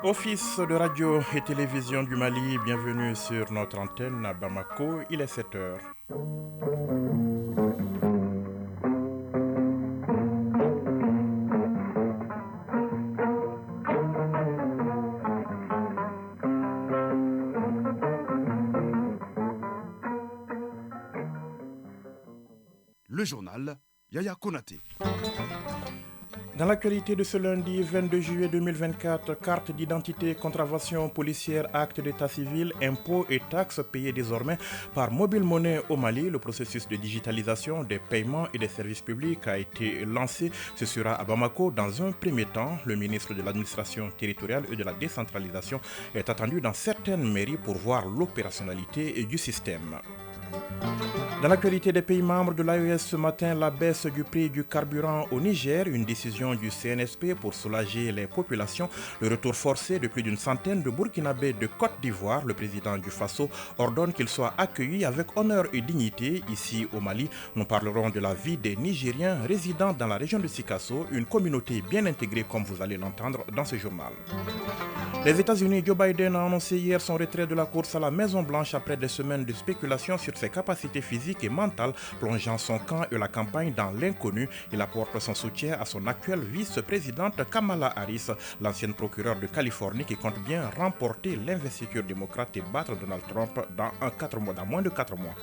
Office de radio et télévision du Mali, bienvenue sur notre antenne à Bamako, il est 7 heures. Le journal Yaya Konaté. Dans l'actualité de ce lundi 22 juillet 2024, carte d'identité, contravention policière, acte d'état civil, impôts et taxes payés désormais par Mobile Money au Mali. Le processus de digitalisation des paiements et des services publics a été lancé. Ce sera à Bamako dans un premier temps. Le ministre de l'administration territoriale et de la décentralisation est attendu dans certaines mairies pour voir l'opérationnalité du système. Dans l'actualité des pays membres de l'AES ce matin, la baisse du prix du carburant au Niger, une décision du CNSP pour soulager les populations, le retour forcé de plus d'une centaine de Burkinabés de Côte d'Ivoire. Le président du Faso ordonne qu'ils soient accueillis avec honneur et dignité ici au Mali. Nous parlerons de la vie des Nigériens résidant dans la région de Sikasso, une communauté bien intégrée comme vous allez l'entendre dans ce journal. Les États-Unis, Joe Biden a annoncé hier son retrait de la course à la Maison-Blanche après des semaines de spéculation sur ses capacités physiques et mentales, plongeant son camp et la campagne dans l'inconnu. Il apporte son soutien à son actuelle vice-présidente Kamala Harris, l'ancienne procureure de Californie qui compte bien remporter l'investiture démocrate et battre Donald Trump dans moins de 4 mois.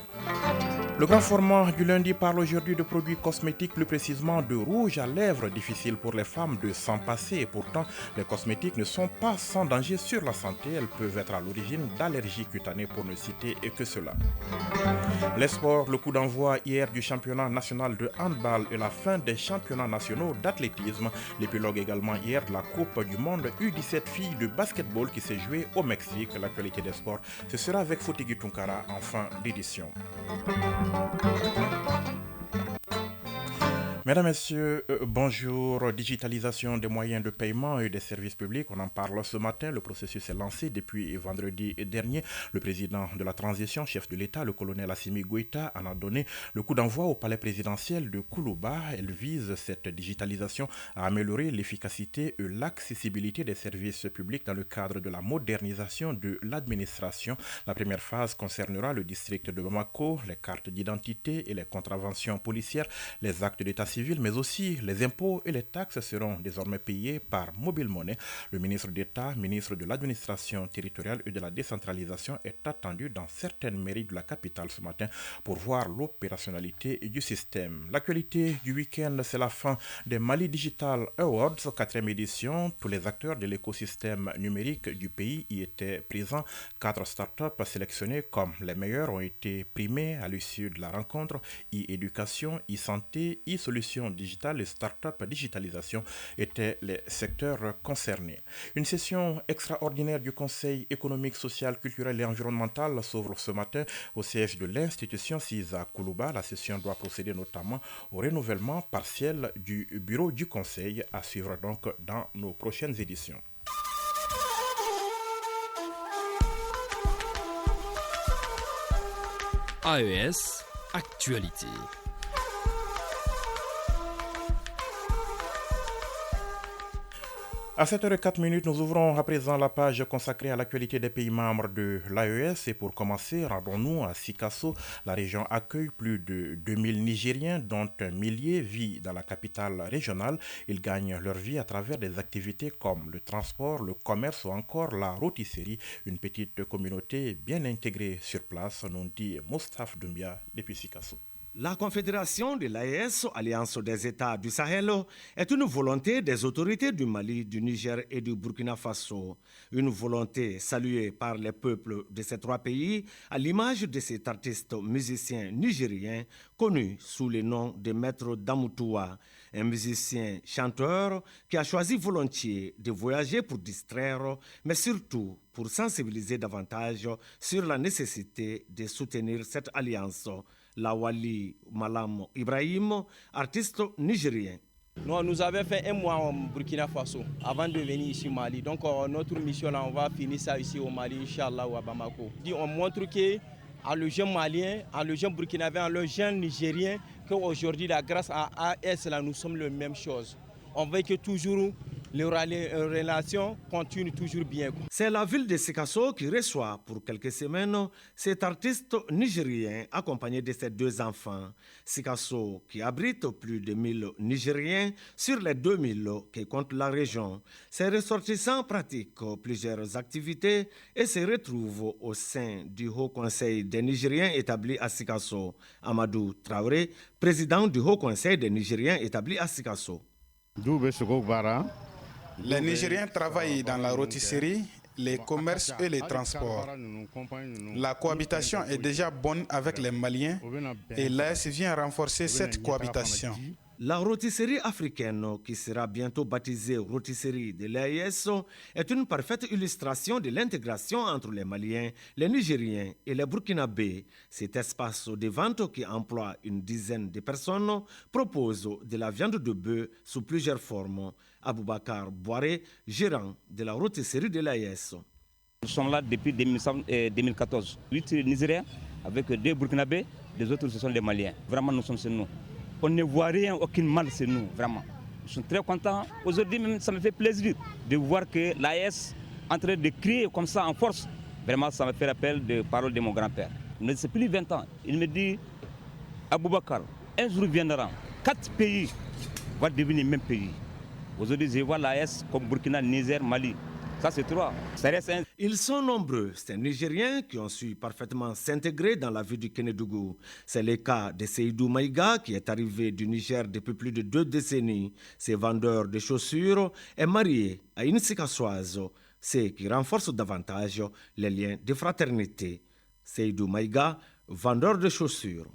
Le grand format du lundi parle aujourd'hui de produits cosmétiques, plus précisément de rouge à lèvres, difficile pour les femmes de s'en passer. Et pourtant, les cosmétiques ne sont pas sans danger sur la santé. Elles peuvent être à l'origine d'allergies cutanées pour ne citer que cela. Les sports, le coup d'envoi hier du championnat national de handball et la fin des championnats nationaux d'athlétisme. L'épilogue également hier de la Coupe du Monde U17 filles de basketball qui s'est jouée au Mexique. L'actualité des sports, ce sera avec Fotigui Tunkara en fin d'édition. Mesdames, Messieurs, bonjour. Digitalisation des moyens de paiement et des services publics, on en parle ce matin. Le processus est lancé depuis vendredi dernier. Le président de la transition, chef de l'État, le colonel Assimi Goïta, en a donné le coup d'envoi au palais présidentiel de Koulouba. Elle vise cette digitalisation à améliorer l'efficacité et l'accessibilité des services publics dans le cadre de la modernisation de l'administration. La première phase concernera le district de Bamako, les cartes d'identité et les contraventions policières, les actes d'état civil, mais aussi les impôts et les taxes seront désormais payés par Mobile Money. Le ministre d'État, ministre de l'administration territoriale et de la décentralisation est attendu dans certaines mairies de la capitale ce matin pour voir l'opérationnalité du système. L'actualité du week-end, c'est la fin des Mali Digital Awards, 4e édition. Tous les acteurs de l'écosystème numérique du pays y étaient présents. 4 startups sélectionnées comme les meilleures ont été primées à l'issue de la rencontre. E-éducation, e-santé, e-solutions digitales et start-up digitalisation étaient les secteurs concernés. Une session extraordinaire du Conseil économique, social, culturel et environnemental s'ouvre ce matin au siège de l'institution CISA Koulouba. La session doit procéder notamment au renouvellement partiel du bureau du Conseil, à suivre donc dans nos prochaines éditions. AES Actualité. À 7h04, nous ouvrons à présent la page consacrée à l'actualité des pays membres de l'AES. Et pour commencer, rendons-nous à Sikasso. La région accueille plus de 2000 Nigériens, dont un millier vit dans la capitale régionale. Ils gagnent leur vie à travers des activités comme le transport, le commerce ou encore la rôtisserie. Une petite communauté bien intégrée sur place, nous dit Moustapha Doumbia depuis Sikasso. La Confédération de l'AES, Alliance des États du Sahel, est une volonté des autorités du Mali, du Niger et du Burkina Faso. Une volonté saluée par les peuples de ces 3 pays, à l'image de cet artiste musicien nigérien connu sous le nom de Maître Damoutoua, un musicien chanteur qui a choisi volontiers de voyager pour distraire, mais surtout pour sensibiliser davantage sur la nécessité de soutenir cette alliance. Lawali Malam Ibrahim, artiste nigérien. Nous avons fait un mois au Burkina Faso avant de venir ici au Mali. Donc notre mission là, on va finir ça ici au Mali, Inch'Allah, ou à Bamako. On montre que à le jeune Malien, à le jeune Burkinabé, à le jeune Nigérien, qu'aujourd'hui, grâce à AS, là, nous sommes la même chose. On veut que toujours les relations continuent toujours bien. C'est la ville de Sikasso qui reçoit pour quelques semaines cet artiste nigérien accompagné de ses 2 enfants. Sikasso qui abrite plus de 1000 Nigériens sur les 2000 qui compte la région. Ces ressortissants pratiquent plusieurs activités et se retrouvent au sein du Haut Conseil des Nigériens établi à Sikasso. Amadou Traoré, président du Haut Conseil des Nigériens établi à Sikasso. Les Nigériens travaillent dans la rôtisserie, les commerces et les transports. La cohabitation est déjà bonne avec les Maliens et l'AES vient renforcer cette cohabitation. La rôtisserie africaine, qui sera bientôt baptisée rôtisserie de l'AES, est une parfaite illustration de l'intégration entre les Maliens, les Nigériens et les Burkinabés. Cet espace de vente qui emploie une dizaine de personnes propose de la viande de bœuf sous plusieurs formes. Aboubakar Boiré, gérant de la rôtisserie de l'AES. Nous sommes là depuis 2014. 8 Nigériens avec 2 Burkinabés, les autres ce sont les Maliens. Vraiment, nous sommes chez nous. On ne voit rien, aucun mal chez nous, vraiment. Nous sommes très contents. Aujourd'hui, même, ça me fait plaisir de voir que l'AES est en train de crier comme ça en force. Vraiment, ça me fait rappel des paroles de mon grand-père. C'est plus de 20 ans. Il me dit, Aboubakar, un jour viendra, 4 pays vont devenir le même pays. Aujourd'hui, je vois l'AES comme Burkina, Niger, Mali. Ça, c'est 3. Ça reste un... Ils sont nombreux, ces Nigériens qui ont su parfaitement s'intégrer dans la vie du Kénédougou. C'est le cas de Seydou Maïga, qui est arrivé du Niger depuis plus de 2 décennies. Ce vendeur de chaussures est marié à une Sikassoise, ce qui renforce davantage les liens de fraternité. Seydou Maïga, vendeur de chaussures.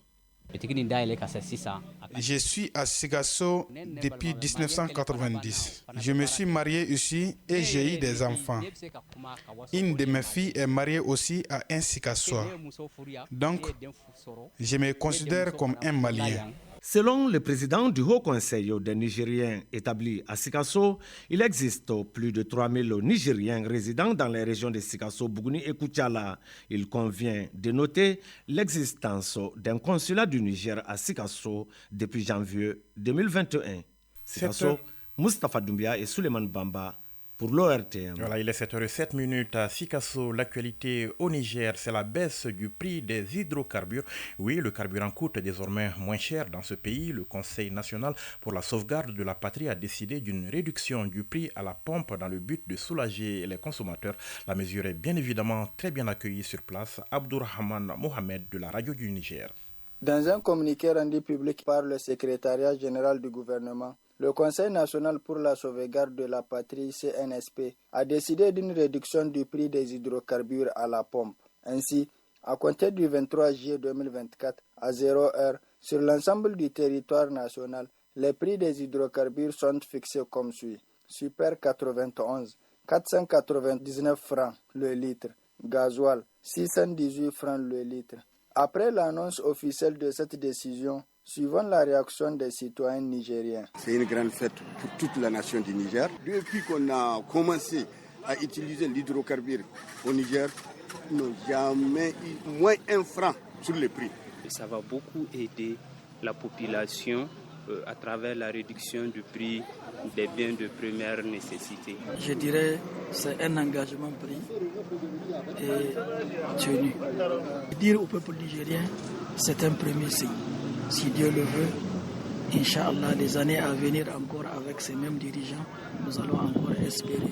Je suis à Sikasso depuis 1990. Je me suis marié ici et j'ai eu des enfants. Une de mes filles est mariée aussi à un Sikassois. Donc, je me considère comme un Malien. Selon le président du Haut Conseil des Nigériens établi à Sikasso, il existe plus de 3000 Nigériens résidant dans les régions de Sikasso, Bougouni et Koutiala. Il convient de noter l'existence d'un consulat du Niger à Sikasso depuis janvier 2021. Sikasso, Moustapha Doumbia et Suleiman Bamba. Pour l'ORTM. Voilà, il est 7h07 à Sikasso. L'actualité au Niger, c'est la baisse du prix des hydrocarbures. Oui, le carburant coûte désormais moins cher dans ce pays. Le Conseil national pour la sauvegarde de la patrie a décidé d'une réduction du prix à la pompe dans le but de soulager les consommateurs. La mesure est bien évidemment très bien accueillie sur place. Abdourahman Mohamed de la radio du Niger. Dans un communiqué rendu public par le secrétariat général du gouvernement, le Conseil national pour la sauvegarde de la patrie, CNSP, a décidé d'une réduction du prix des hydrocarbures à la pompe. Ainsi, à compter du 23 juillet 2024 à 0h, sur l'ensemble du territoire national, les prix des hydrocarbures sont fixés comme suit. Super 91, 499 francs le litre. Gasoil, 618 francs le litre. Après l'annonce officielle de cette décision, suivant la réaction des citoyens nigériens. C'est une grande fête pour toute la nation du Niger. Depuis qu'on a commencé à utiliser l'hydrocarbure au Niger, nous n'avons jamais eu moins 1 franc sur le prix. Ça va beaucoup aider la population à travers la réduction du prix des biens de première nécessité. Je dirais que c'est un engagement pris et tenu. Dire au peuple nigérien, c'est un premier signe. Si Dieu le veut, Inch'Allah, les années à venir encore avec ces mêmes dirigeants, nous allons encore espérer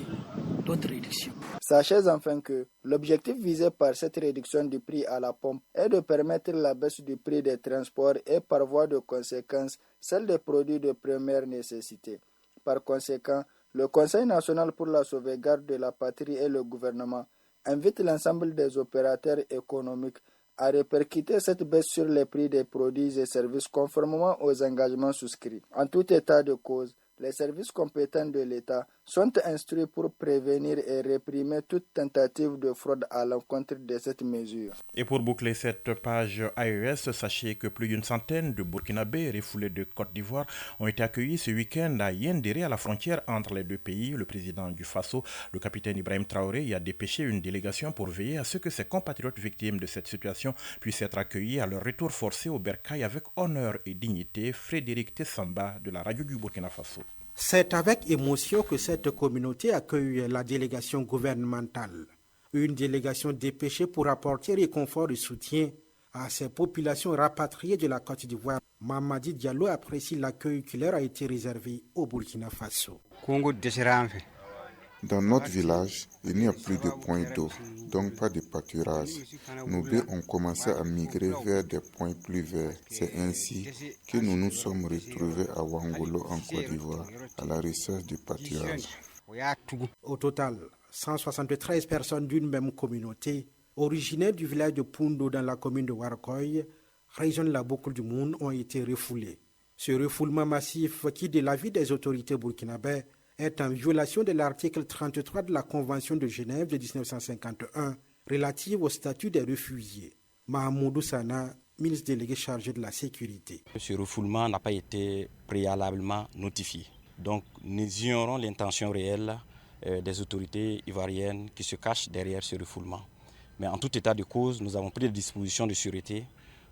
d'autres réductions. Sachez enfin que l'objectif visé par cette réduction du prix à la pompe est de permettre la baisse du prix des transports et par voie de conséquence celle des produits de première nécessité. Par conséquent, le Conseil national pour la sauvegarde de la patrie et le gouvernement invitent l'ensemble des opérateurs économiques à répercuter cette baisse sur les prix des produits et services conformément aux engagements souscrits. En tout état de cause, les services compétents de l'État sont instruits pour prévenir et réprimer toute tentative de fraude à l'encontre de cette mesure. Et pour boucler cette page AES, sachez que plus d'une centaine de Burkinabés refoulés de Côte d'Ivoire ont été accueillis ce week-end à Yendéré, à la frontière entre les deux pays. Le président du Faso, le capitaine Ibrahim Traoré, y a dépêché une délégation pour veiller à ce que ses compatriotes victimes de cette situation puissent être accueillis à leur retour forcé au bercail avec honneur et dignité. Frédéric Tessamba de la radio du Burkina Faso. C'est avec émotion que cette communauté accueille la délégation gouvernementale. Une délégation dépêchée pour apporter réconfort et soutien à ces populations rapatriées de la Côte d'Ivoire. Mamadi Diallo apprécie l'accueil qui leur a été réservé au Burkina Faso. Dans notre village, il n'y a plus de points d'eau, donc pas de pâturage. Nos bœufs ont commencé à migrer vers des points plus verts. C'est ainsi que nous nous sommes retrouvés à Wangolo en Côte d'Ivoire, à la recherche du pâturage. Au total, 173 personnes d'une même communauté, originaires du village de Pundo dans la commune de Warakoy, région de la Boucle du Monde, ont été refoulées. Ce refoulement massif qui, de l'avis des autorités burkinabées, est en violation de l'article 33 de la Convention de Genève de 1951 relative au statut des réfugiés. Mahamoudou Sana, ministre délégué chargé de la sécurité. Ce refoulement n'a pas été préalablement notifié. Donc nous ignorons l'intention réelle des autorités ivoiriennes qui se cachent derrière ce refoulement. Mais en tout état de cause, nous avons pris des dispositions de sûreté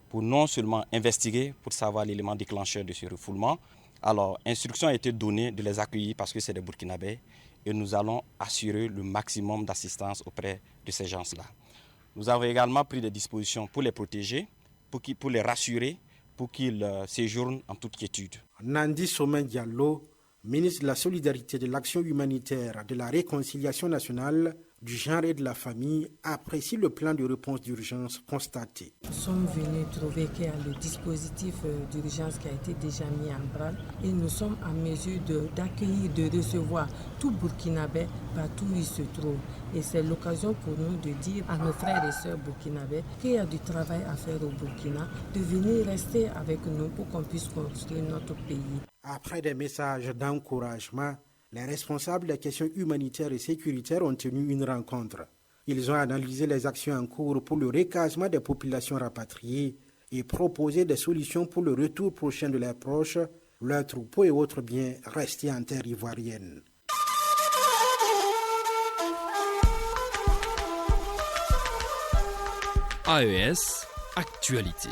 pour non seulement investiguer, pour savoir l'élément déclencheur de ce refoulement. Alors, instruction a été donnée de les accueillir parce que c'est des Burkinabés et nous allons assurer le maximum d'assistance auprès de ces gens-là. Nous avons également pris des dispositions pour les protéger, pour les rassurer, pour qu'ils séjournent en toute quiétude. Nandi Somen Diallo, ministre de la Solidarité, de l'Action humanitaire, de la Réconciliation nationale, du genre et de la famille, apprécie le plan de réponse d'urgence constaté. Nous sommes venus trouver qu'il y a le dispositif d'urgence qui a été déjà mis en branle et nous sommes en mesure d'accueillir, de recevoir tout Burkinabé partout où il se trouve. Et c'est l'occasion pour nous de dire à nos frères et sœurs burkinabés qu'il y a du travail à faire au Burkina, de venir rester avec nous pour qu'on puisse construire notre pays. Après des messages d'encouragement, les responsables des questions humanitaires et sécuritaires ont tenu une rencontre. Ils ont analysé les actions en cours pour le recasement des populations rapatriées et proposé des solutions pour le retour prochain de leurs proches, leurs troupeaux et autres biens restés en terre ivoirienne. AES, actualité.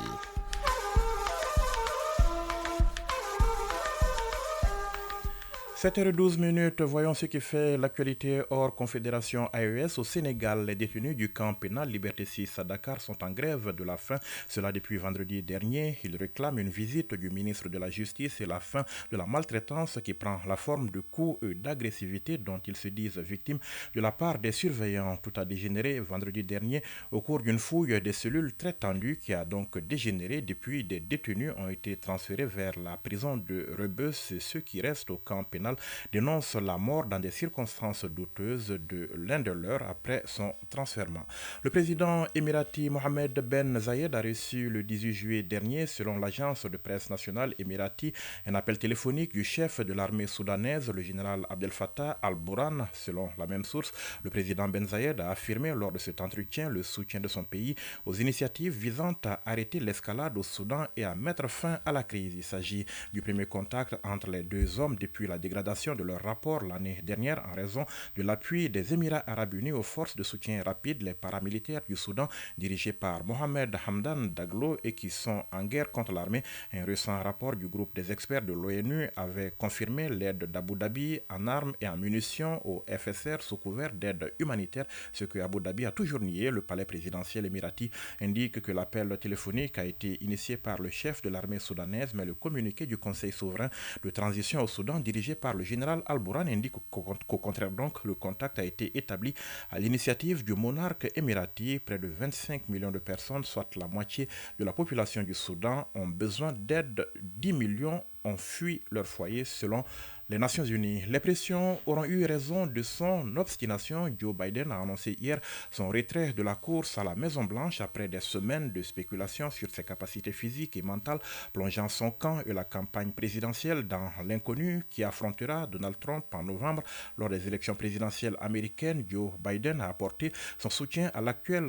7h12, voyons ce qui fait l'actualité hors Confédération AES. Au Sénégal, les détenus du camp pénal Liberté 6 à Dakar sont en grève de la faim. Cela depuis vendredi dernier. Ils réclament une visite du ministre de la Justice et la fin de la maltraitance qui prend la forme de coups et d'agressivité dont ils se disent victimes de la part des surveillants. Tout a dégénéré vendredi dernier au cours d'une fouille des cellules très tendues qui a donc dégénéré. Depuis, des détenus ont été transférés vers la prison de Rebeuss et ceux qui restent au camp pénal dénonce la mort dans des circonstances douteuses de l'un de leurs après son transfèrement. Le président émirati Mohamed Ben Zayed a reçu le 18 juillet dernier, selon l'agence de presse nationale émirati, un appel téléphonique du chef de l'armée soudanaise, le général Abdel Fattah al-Burhan. Selon la même source, le président Ben Zayed a affirmé lors de cet entretien le soutien de son pays aux initiatives visant à arrêter l'escalade au Soudan et à mettre fin à la crise. Il s'agit du premier contact entre les deux hommes depuis la dégradation de leur rapport l'année dernière en raison de l'appui des Émirats arabes unis aux forces de soutien rapide, les paramilitaires du Soudan dirigés par Mohamed Hamdan Daglo et qui sont en guerre contre l'armée. Un récent rapport du groupe des experts de l'ONU avait confirmé l'aide d'Abu Dhabi en armes et en munitions au FSR sous couvert d'aide humanitaire, ce que Abu Dhabi a toujours nié. Le palais présidentiel émirati indique que l'appel téléphonique a été initié par le chef de l'armée soudanaise, mais le communiqué du Conseil souverain de transition au Soudan dirigé par le général al-Burhan indique qu'au contraire donc le contact a été établi à l'initiative du monarque émirati. Près de 25 millions de personnes, soit la moitié de la population du Soudan, ont besoin d'aide. 10 millions ont fui leur foyer selon les Nations Unies. Les pressions auront eu raison de son obstination. Joe Biden a annoncé hier son retrait de la course à la Maison-Blanche après des semaines de spéculation sur ses capacités physiques et mentales, plongeant son camp et la campagne présidentielle dans l'inconnu qui affrontera Donald Trump en novembre lors des élections présidentielles américaines. Joe Biden a apporté son soutien à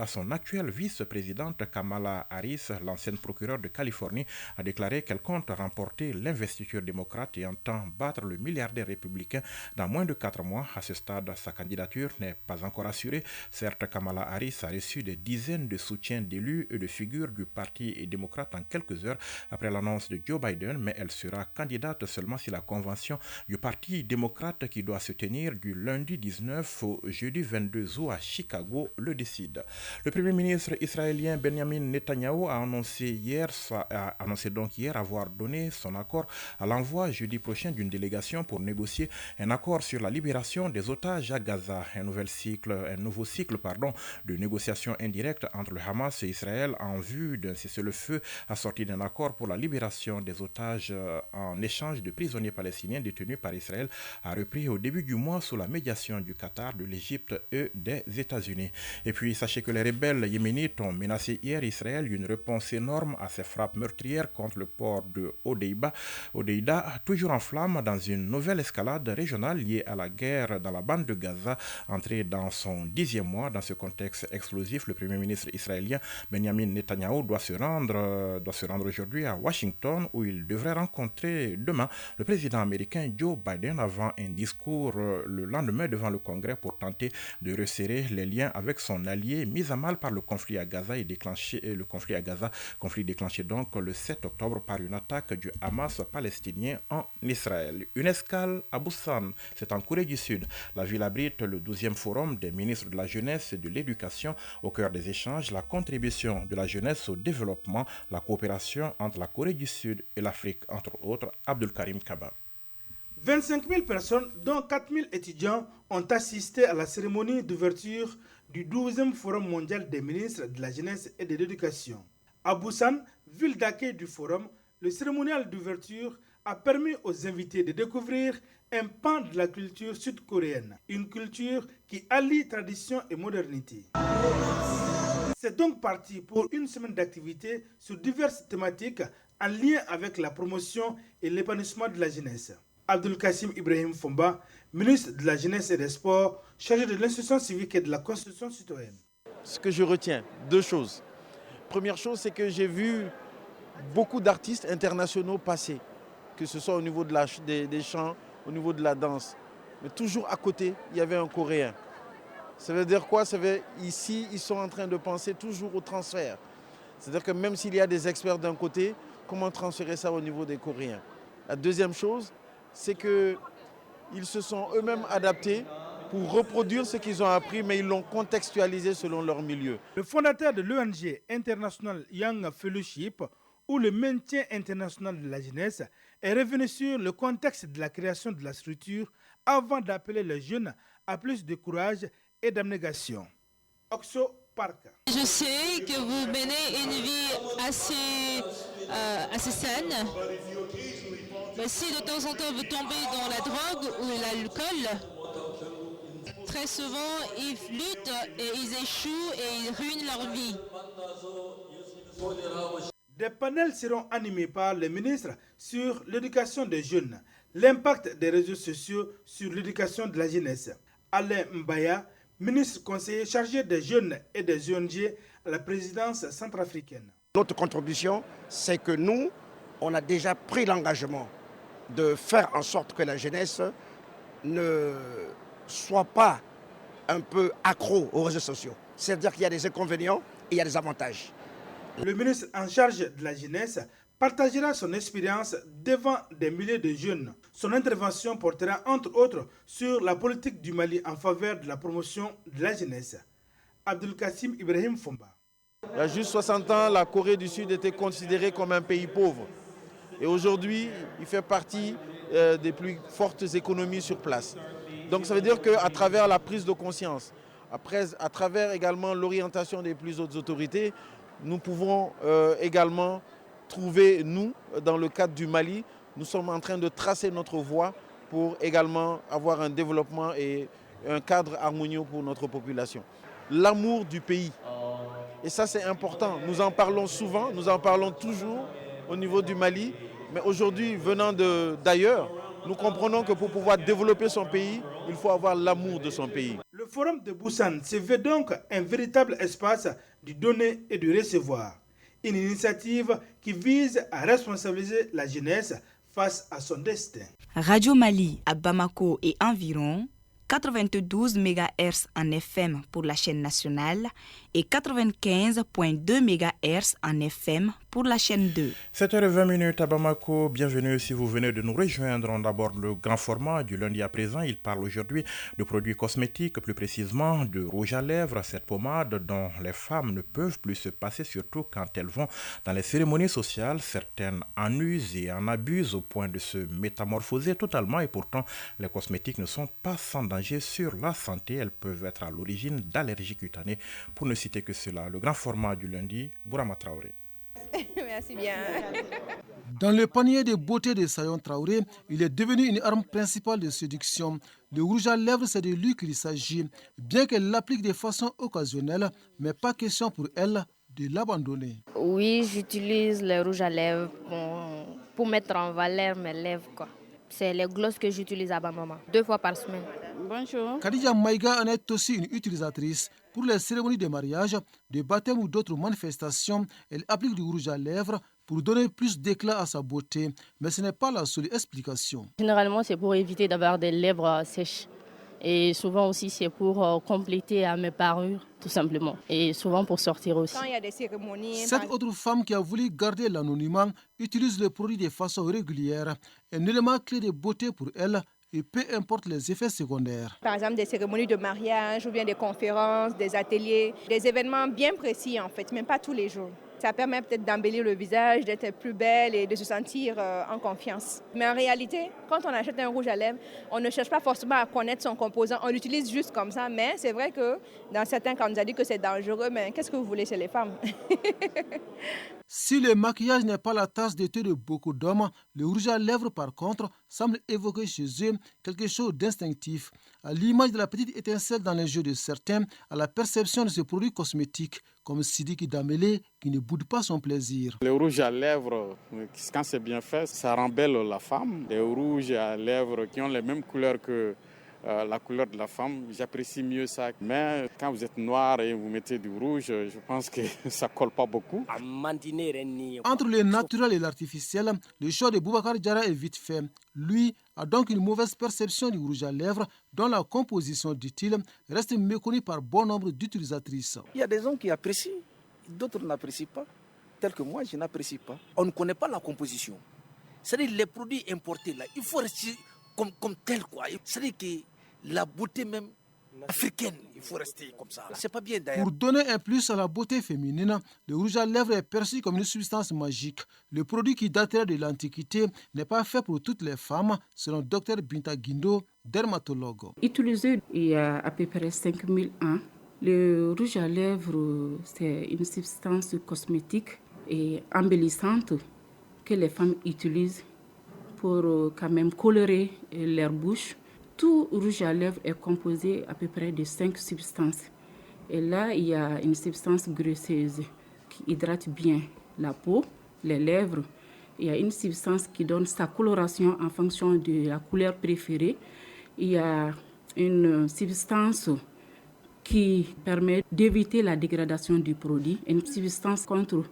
son actuelle vice-présidente Kamala Harris. L'ancienne procureure de Californie a déclaré qu'elle compte remporter l'investiture démocrate et entend battre le milliardaire républicain dans moins de 4 mois. À ce stade, sa candidature n'est pas encore assurée. Certes, Kamala Harris a reçu des dizaines de soutiens d'élus et de figures du Parti démocrate en quelques heures après l'annonce de Joe Biden, mais elle sera candidate seulement si la convention du Parti démocrate qui doit se tenir du lundi 19 au jeudi 22 août à Chicago le décide. Le Premier ministre israélien Benjamin Netanyahou a annoncé hier avoir donné son accord à l'envoi jeudi prochain d'une délégation pour négocier un accord sur la libération des otages à Gaza. Un nouveau cycle de négociations indirectes entre le Hamas et Israël en vue d'un cessez-le-feu assorti d'un accord pour la libération des otages en échange de prisonniers palestiniens détenus par Israël a repris au début du mois sous la médiation du Qatar, de l'Égypte et des États-Unis. Et puis sachez que les rebelles yéménites ont menacé hier Israël d'une réponse énorme à ces frappes meurtrières contre le port de Hodeïda, toujours en flammes dans une nouvelle escalade régionale liée à la guerre dans la bande de Gaza, entrée dans son 10e mois. Dans ce contexte explosif, le Premier ministre israélien Benjamin Netanyahou doit se rendre aujourd'hui à Washington, où il devrait rencontrer demain le président américain Joe Biden avant un discours le lendemain devant le Congrès pour tenter de resserrer les liens avec son allié mis à mal par le conflit à Gaza conflit déclenché donc le 7 octobre par une attaque du Hamas palestinien en Israël. Une escale à Busan, c'est en Corée du Sud. La ville abrite le 12e forum des ministres de la jeunesse et de l'éducation. Au cœur des échanges, la contribution de la jeunesse au développement, la coopération entre la Corée du Sud et l'Afrique, entre autres. Abdul Karim Kaba. 25 000 personnes, dont 4 000 étudiants, ont assisté à la cérémonie d'ouverture du 12e Forum mondial des ministres de la jeunesse et de l'éducation. À Busan, ville d'accueil du forum, le cérémonial d'ouverture a permis aux invités de découvrir un pan de la culture sud-coréenne, une culture qui allie tradition et modernité. C'est donc parti pour une semaine d'activités sur diverses thématiques en lien avec la promotion et l'épanouissement de la jeunesse. Abdul Kassim Ibrahim Fomba, ministre de la Jeunesse et des Sports, chargé de l'instruction civique et de la Constitution citoyenne. Ce que je retiens, 2 choses. Première chose, c'est que j'ai vu beaucoup d'artistes internationaux passer, que ce soit au niveau des chants, au niveau de la danse. Mais toujours à côté, il y avait un Coréen. Ça veut dire quoi? Ici, ils sont en train de penser toujours au transfert. C'est-à-dire que même s'il y a des experts d'un côté, comment transférer ça au niveau des Coréens? La deuxième chose, c'est qu'ils se sont eux-mêmes adaptés pour reproduire ce qu'ils ont appris, mais ils l'ont contextualisé selon leur milieu. Le fondateur de l'ONG International Young Fellowship, ou le maintien international de la jeunesse, est revenu sur le contexte de la création de la structure avant d'appeler les jeunes à plus de courage et d'abnégation. Oxo Park. Je sais que vous menez une vie assez saine. Mais si de temps en temps vous tombez dans la drogue ou l'alcool, très souvent ils luttent et ils échouent et ils ruinent leur vie. Des panels seront animés par les ministres sur l'éducation des jeunes, l'impact des réseaux sociaux sur l'éducation de la jeunesse. Alain Mbaya, ministre conseiller chargé des jeunes et des ONG à la présidence centrafricaine. Notre contribution, c'est que nous, on a déjà pris l'engagement de faire en sorte que la jeunesse ne soit pas un peu accro aux réseaux sociaux. C'est-à-dire qu'il y a des inconvénients et il y a des avantages. Le ministre en charge de la jeunesse partagera son expérience devant des milliers de jeunes. Son intervention portera entre autres sur la politique du Mali en faveur de la promotion de la jeunesse. Abdul Kassim Ibrahim Fomba. Il y a juste 60 ans, la Corée du Sud était considérée comme un pays pauvre. Et aujourd'hui, il fait partie des plus fortes économies sur place. Donc ça veut dire qu'à travers la prise de conscience, à travers également l'orientation des plus hautes autorités, nous pouvons également trouver, nous, dans le cadre du Mali, nous sommes en train de tracer notre voie pour également avoir un développement et un cadre harmonieux pour notre population. L'amour du pays. Et ça, c'est important. Nous en parlons souvent, nous en parlons toujours au niveau du Mali. Mais aujourd'hui, venant d'ailleurs, nous comprenons que pour pouvoir développer son pays, il faut avoir l'amour de son pays. Le forum de Busan se veut donc un véritable espace du donner et du recevoir. Une initiative qui vise à responsabiliser la jeunesse face à son destin. Radio Mali à Bamako et environ, 92 MHz en FM pour la chaîne nationale et 95.2 MHz en FM pour la chaîne 2. 7h20 à Bamako, bienvenue si vous venez de nous rejoindre. On aborde le grand format du lundi à présent. Il parle aujourd'hui de produits cosmétiques, plus précisément de rouge à lèvres, cette pommade dont les femmes ne peuvent plus se passer, surtout quand elles vont dans les cérémonies sociales. Certaines en usent et en abusent au point de se métamorphoser totalement et pourtant les cosmétiques ne sont pas sans danger sur la santé. Elles peuvent être à l'origine d'allergies cutanées. Pour ne citer que cela, le grand format du lundi, Bourama Traoré. Merci bien. Dans le panier de beauté de Sayon Traoré, il est devenu une arme principale de séduction. Le rouge à lèvres, c'est de lui qu'il s'agit. Bien qu'elle l'applique de façon occasionnelle, mais pas question pour elle de l'abandonner. Oui, j'utilise le rouge à lèvres pour mettre en valeur mes lèvres, quoi. C'est les glosses que j'utilise à ma maman, 2 fois par semaine. Bonjour. Khadija Maïga en est aussi une utilisatrice. Pour les cérémonies de mariage, de baptême ou d'autres manifestations, elle applique du rouge à lèvres pour donner plus d'éclat à sa beauté. Mais ce n'est pas la seule explication. Généralement, c'est pour éviter d'avoir des lèvres sèches. Et souvent aussi, c'est pour compléter à mes parures, tout simplement. Et souvent pour sortir aussi. Quand il y a des cérémonies... Cette autre femme qui a voulu garder l'anonymat utilise le produit de façon régulière. Un élément clé de beauté pour elle, et peu importe les effets secondaires. Par exemple, des cérémonies de mariage ou bien des conférences, des ateliers, des événements bien précis en fait, même pas tous les jours. Ça permet peut-être d'embellir le visage, d'être plus belle et de se sentir en confiance. Mais en réalité, quand on achète un rouge à lèvres, on ne cherche pas forcément à connaître son composant, on l'utilise juste comme ça. Mais c'est vrai que dans certains cas, on nous a dit que c'est dangereux, mais qu'est-ce que vous voulez chez les femmes? Si le maquillage n'est pas la tasse de thé de beaucoup d'hommes, le rouge à lèvres, par contre, semble évoquer chez eux quelque chose d'instinctif. À l'image de la petite étincelle dans les yeux de certains, à la perception de ce produit cosmétique, comme Sidiki Damele, qui ne boude pas son plaisir. Le rouge à lèvres, quand c'est bien fait, ça rend belle la femme. Les rouges à lèvres qui ont les mêmes couleurs que la couleur de la femme, j'apprécie mieux ça. Mais quand vous êtes noir et vous mettez du rouge, je pense que ça ne colle pas beaucoup. Entre le naturel et l'artificiel, le choix de Boubacar Diarra est vite fait. Lui a donc une mauvaise perception du rouge à lèvres dont la composition, dit-il, reste méconnue par bon nombre d'utilisatrices. Il y a des gens qui apprécient, d'autres n'apprécient pas, tel que moi je n'apprécie pas. On ne connaît pas la composition. C'est-à-dire les produits importés là, il faut rester comme tel quoi. C'est-à-dire que la beauté même africaine, il faut rester comme ça. C'est pas bien d'ailleurs. Pour donner un plus à la beauté féminine, le rouge à lèvres est perçu comme une substance magique. Le produit qui daterait de l'Antiquité n'est pas fait pour toutes les femmes, selon Dr Binta Guindo, dermatologue. Utilisé il y a à peu près 5000 ans, le rouge à lèvres, c'est une substance cosmétique et embellissante que les femmes utilisent pour quand même colorer leur bouche. Tout rouge à lèvres est composé à peu près de 5 substances. Et là, il y a une substance graisseuse qui hydrate bien la peau, les lèvres. Il y a une substance qui donne sa coloration en fonction de la couleur préférée. Il y a une substance qui permet d'éviter la dégradation du produit, une substance contre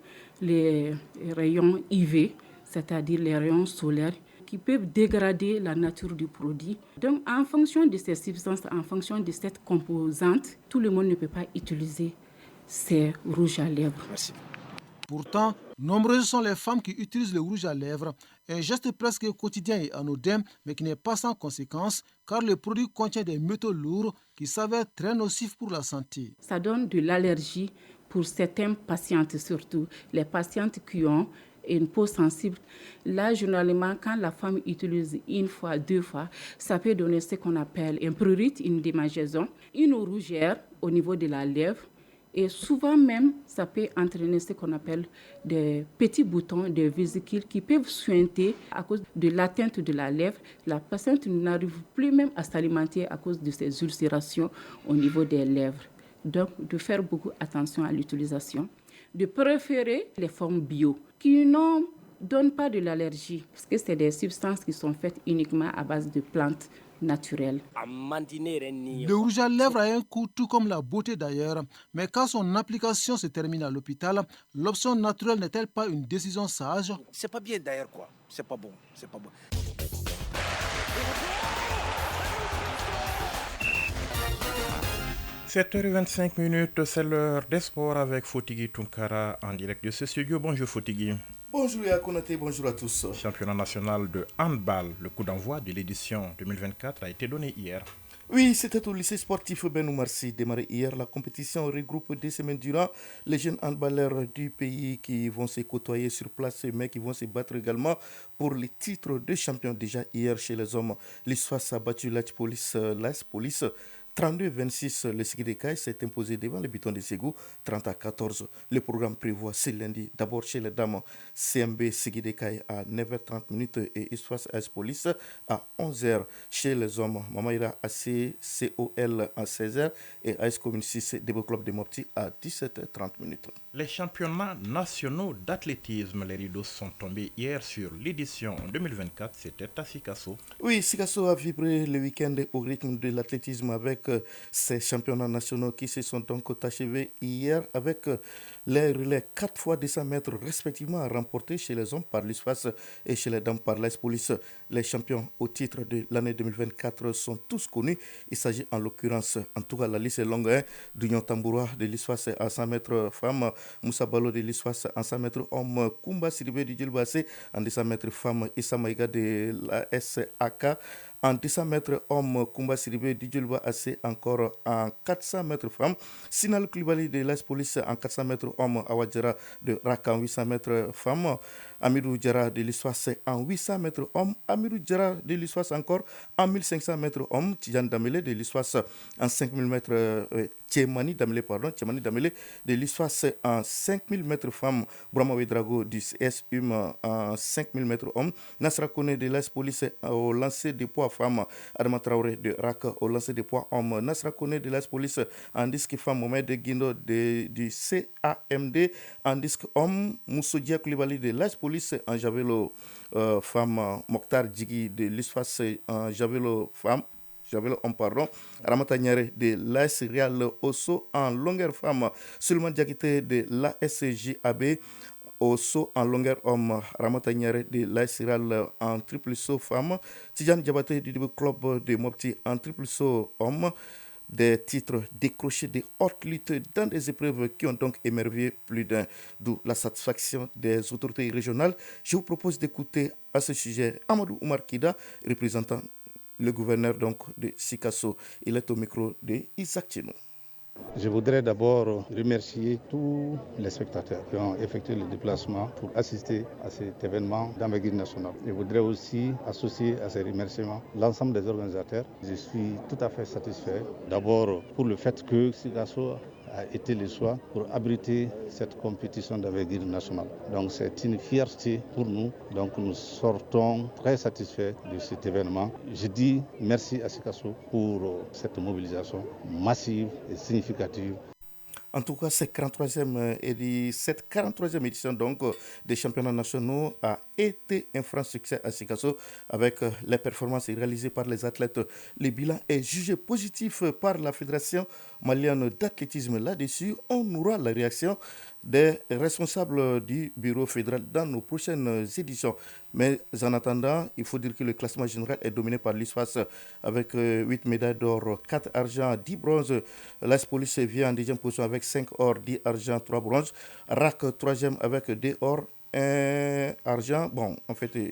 les rayons UV, c'est-à-dire les rayons solaires, qui peuvent dégrader la nature du produit. Donc, en fonction de ces substances, en fonction de cette composante, tout le monde ne peut pas utiliser ces rouges à lèvres. Merci. Pourtant, nombreuses sont les femmes qui utilisent le rouge à lèvres, un geste presque quotidien et anodin, mais qui n'est pas sans conséquence, car le produit contient des métaux lourds qui s'avèrent très nocifs pour la santé. Ça donne de l'allergie pour certaines patientes, surtout les patientes qui ont une peau sensible. Là, généralement, quand la femme utilise une fois, 2 fois, ça peut donner ce qu'on appelle un prurite, une démangeaison, une rougeur au niveau de la lèvre. Et souvent même, ça peut entraîner ce qu'on appelle des petits boutons, des vésicules qui peuvent suinter à cause de l'atteinte de la lèvre. La patiente n'arrive plus même à s'alimenter à cause de ces ulcérations au niveau des lèvres. Donc, de faire beaucoup attention à l'utilisation. De préférer les formes bio qui n'ont donne pas de l'allergie, parce que c'est des substances qui sont faites uniquement à base de plantes naturelles. Le rouge à lèvres a un coût, tout comme la beauté d'ailleurs, mais quand son application se termine à l'hôpital, l'option naturelle n'est-elle pas une décision sage? C'est pas bien d'ailleurs quoi, c'est pas bon. 7h25, c'est l'heure des sports avec Fotigui Tunkara en direct de ce studio. Bonjour Fotigui. Bonjour Yakonate, bonjour à tous. Championnat national de handball, le coup d'envoi de l'édition 2024 a été donné hier. Oui, c'était au lycée sportif Benou Marcy. Démarré hier, la compétition regroupe 2 semaines durant les jeunes handballeurs du pays qui vont se côtoyer sur place, mais qui vont se battre également pour les titres de champion. Déjà hier chez les hommes, l'ISFAS a battu l'AS Police 32-26, le Sigidekaï s'est imposé devant le Buton de Ségou, 30-14. Le programme prévoit ce lundi, d'abord chez les dames, CMB Sigidekaï à 9h30 et Isfas AS Police à 11h. Chez les hommes, Mamaïra AC COL à 16h et AS Commune 6 Debo Club de Mopti à 17h30. Les championnats nationaux d'athlétisme, les rideaux sont tombés hier sur l'édition 2024, c'était à Sikasso. Oui, Sikasso a vibré le week-end au rythme de l'athlétisme avec ces championnats nationaux qui se sont donc achevés hier avec les relais 4 fois 200 mètres respectivement remportés chez les hommes par l'ISFAS et chez les dames par l'AS Police. Les champions au titre de l'année 2024 sont tous connus. Il s'agit en l'occurrence, en tout cas la liste est longue, d'Union Tamboura de l'ISFAS à 100 mètres femmes, Moussa Balo de l'ISFAS en 100 mètres hommes, Koumba Sidibé du Djilbassé en 200 mètres femmes, Issa Maïga de la SAK. En 200 mètres hommes, Koumba Sidibé Djilba AC encore en 400 mètres femmes. Sinal Koulibaly de l'AS Police en 400 mètres hommes. Awadjara de Raka en 800 mètres femmes. Amirou Djara de l'ISFAS en 800 mètres hommes. Amirou Djara de l'ISFAS encore en 1500 mètres hommes. Tidjan Damele de l'ISFAS en 5000 mètres. Tchemani Damele de l'ISFAS en 5000 mètres femmes. Brahma Wedrago du SUM en 5000 mètres hommes. Nasra Kone de l'AS Police au lancer des poids femmes. Adama Traoré de Raka au lancer des poids hommes. Nasra Kone de l'AS Police en disque femme. Mohamed Guindo du CAMD en disque homme. Moussoudia Koulibaly de l'AS Police en javelot femme. Mokhtar Djigi de l'ISFAS en javelot femme. Javelot homme, pardon. Ramata Nyare de l'AS Real Osso en longueur femme. Suleiman Diakité de l'ASJAB au saut en longueur homme. Ramata Nyare de l'AS Real en triple saut femme. Tidjane Diabaté du club de Mopti en triple saut homme. Des titres décrochés de haute lutte dans des épreuves qui ont donc émerveillé plus d'un, d'où la satisfaction des autorités régionales. Je vous propose d'écouter à ce sujet Amadou Oumar Kida, représentant le gouverneur donc de Sikasso. Il est au micro de Isaac Tchino. Je voudrais d'abord remercier tous les spectateurs qui ont effectué le déplacement pour assister à cet événement d'envergure nationale. Je voudrais aussi associer à ces remerciements l'ensemble des organisateurs. Je suis tout à fait satisfait d'abord pour le fait que Sikasso a été le choix pour abriter cette compétition d'envergure nationale. Donc c'est une fierté pour nous. Donc nous sortons très satisfaits de cet événement. Je dis merci à Sikasso pour cette mobilisation massive et significative. En tout cas, cette 43e édition donc, des championnats nationaux a été un franc succès à Sikasso avec les performances réalisées par les athlètes. Le bilan est jugé positif par la Fédération malienne d'athlétisme. Là-dessus, on aura la réaction des responsables du bureau fédéral dans nos prochaines éditions. Mais en attendant, il faut dire que le classement général est dominé par l'ISFAS avec 8 médailles d'or, 4 argent, 10 bronzes. L'AS Police vient en deuxième position avec 5 or, 10 argent, 3 bronzes. RAC 3e avec 2 or, 1 argent,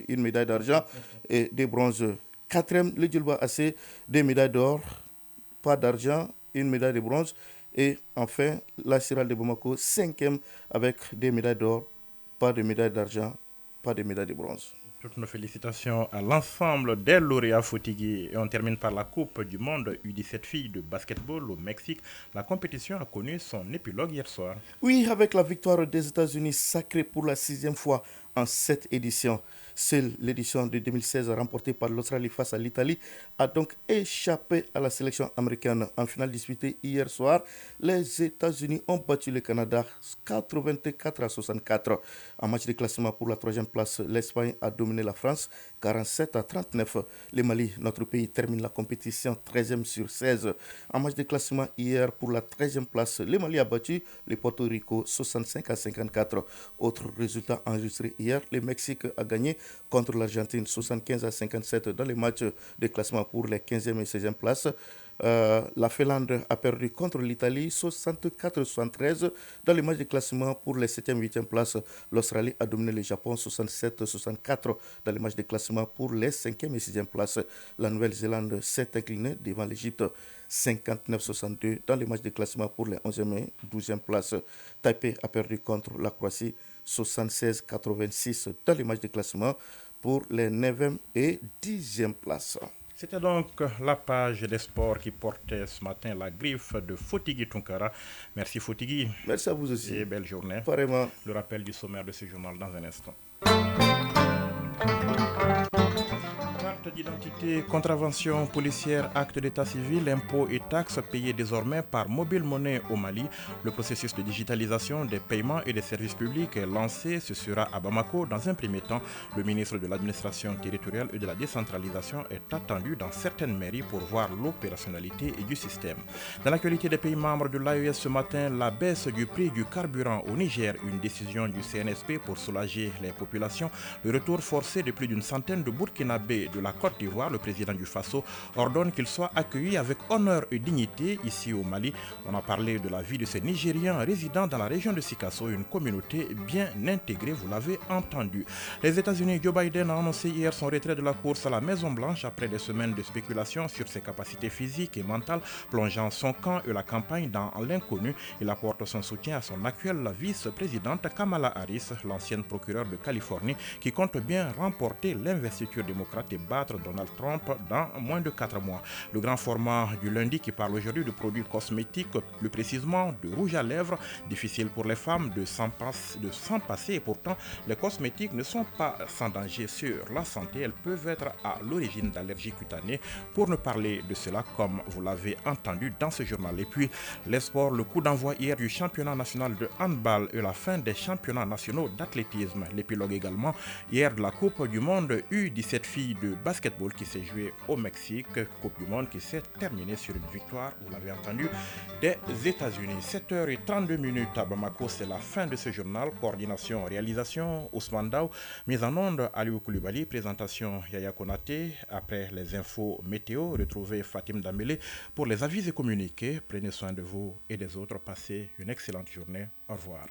une médaille d'argent et 2 bronzes. 4e, le Djilba AC, 2 médailles d'or, pas d'argent, 1 médaille de bronze. Et enfin, la Cyrale de Bamako, 5e avec 2 médailles d'or, pas de médaille d'argent, pas de médaille de bronze. Toutes nos félicitations à l'ensemble des lauréats Fotigui. Et on termine par la Coupe du Monde U17 filles de basketball au Mexique. La compétition a connu son épilogue hier soir. Oui, avec la victoire des États-Unis sacrée pour la 6e fois en cette édition. Seule l'édition de 2016 remportée par l'Australie face à l'Italie a donc échappé à la sélection américaine. En finale disputée hier soir, les États-Unis ont battu le Canada 84-64. En match de classement pour la 3e place, l'Espagne a dominé la France 47-39. Le Mali, notre pays, termine la compétition 13e sur 16. En match de classement hier pour la 13e place, le Mali a battu le Porto Rico 65-54. Autre résultat enregistré hier, le Mexique a gagné contre l'Argentine 75-57 dans les matchs de classement pour les 15e et 16e places. La Finlande a perdu contre l'Italie 64-73 dans les matchs de classement pour les 7e et 8e places. L'Australie a dominé le Japon 67-64 dans les matchs de classement pour les 5e et 6e places. La Nouvelle-Zélande s'est inclinée devant l'Égypte 59-62 dans les matchs de classement pour les 11e et 12e places. Taipei a perdu contre la Croatie 76-86 dans les matchs de classement pour les 9e et 10e places. C'était donc la page des sports qui portait ce matin la griffe de Fotigui Tunkara. Merci Fotigui. Merci à vous aussi. Et belle journée. Apparemment. Le rappel du sommaire de ce journal dans un instant. Carte d'identité, contravention policière, acte d'état civil, impôts et taxes payés désormais par mobile monnaie au Mali. Le processus de digitalisation des paiements et des services publics est lancé. Ce sera à Bamako. Dans un premier temps, le ministre de l'administration territoriale et de la décentralisation est attendu dans certaines mairies pour voir l'opérationnalité du système. Dans l'actualité des pays membres de l'AES ce matin, la baisse du prix du carburant au Niger, une décision du CNSP pour soulager les populations. Le retour forcé de plus d'une centaine de Burkinabés de la Côte d'Ivoire, le président du Faso ordonne qu'ils soient accueillis avec honneur et dignité ici au Mali. On a parlé de la vie de ces Nigériens résidant dans la région de Sikasso, une communauté bien intégrée, vous l'avez entendu. Les États-Unis, Joe Biden a annoncé hier son retrait de la course à la Maison-Blanche après des semaines de spéculation sur ses capacités physiques et mentales, plongeant son camp et la campagne dans l'inconnu. Il apporte son soutien à son actuelle vice-présidente Kamala Harris, l'ancienne procureure de Californie, qui compte bien remporter l'investiture démocrate et battre Donald Trump dans moins de 4 mois. Le grand format du lundi qui parle aujourd'hui de produits cosmétiques, plus précisément de rouge à lèvres, difficile pour les femmes de s'en passer et pourtant les cosmétiques ne sont pas sans danger sur la santé, elles peuvent être à l'origine d'allergies cutanées. Pour ne parler de cela, comme vous l'avez entendu dans ce journal. Et puis les sports, le coup d'envoi hier du championnat national de handball et la fin des championnats nationaux d'athlétisme. L'épilogue également hier de la Coupe du monde U17 filles de basketball qui s'est joué au Mexique, Coupe du monde qui s'est terminée sur une victoire, vous l'avez entendu, des États-Unis. 7h32 à Bamako, c'est la fin de ce journal. Coordination, réalisation, Ousmane Daou, mise en onde, Aliou Koulibaly, présentation Yaya Konaté. Après les infos météo, retrouvez Fatim Dambélé pour les avis et communiqués. Prenez soin de vous et des autres. Passez une excellente journée. Au revoir.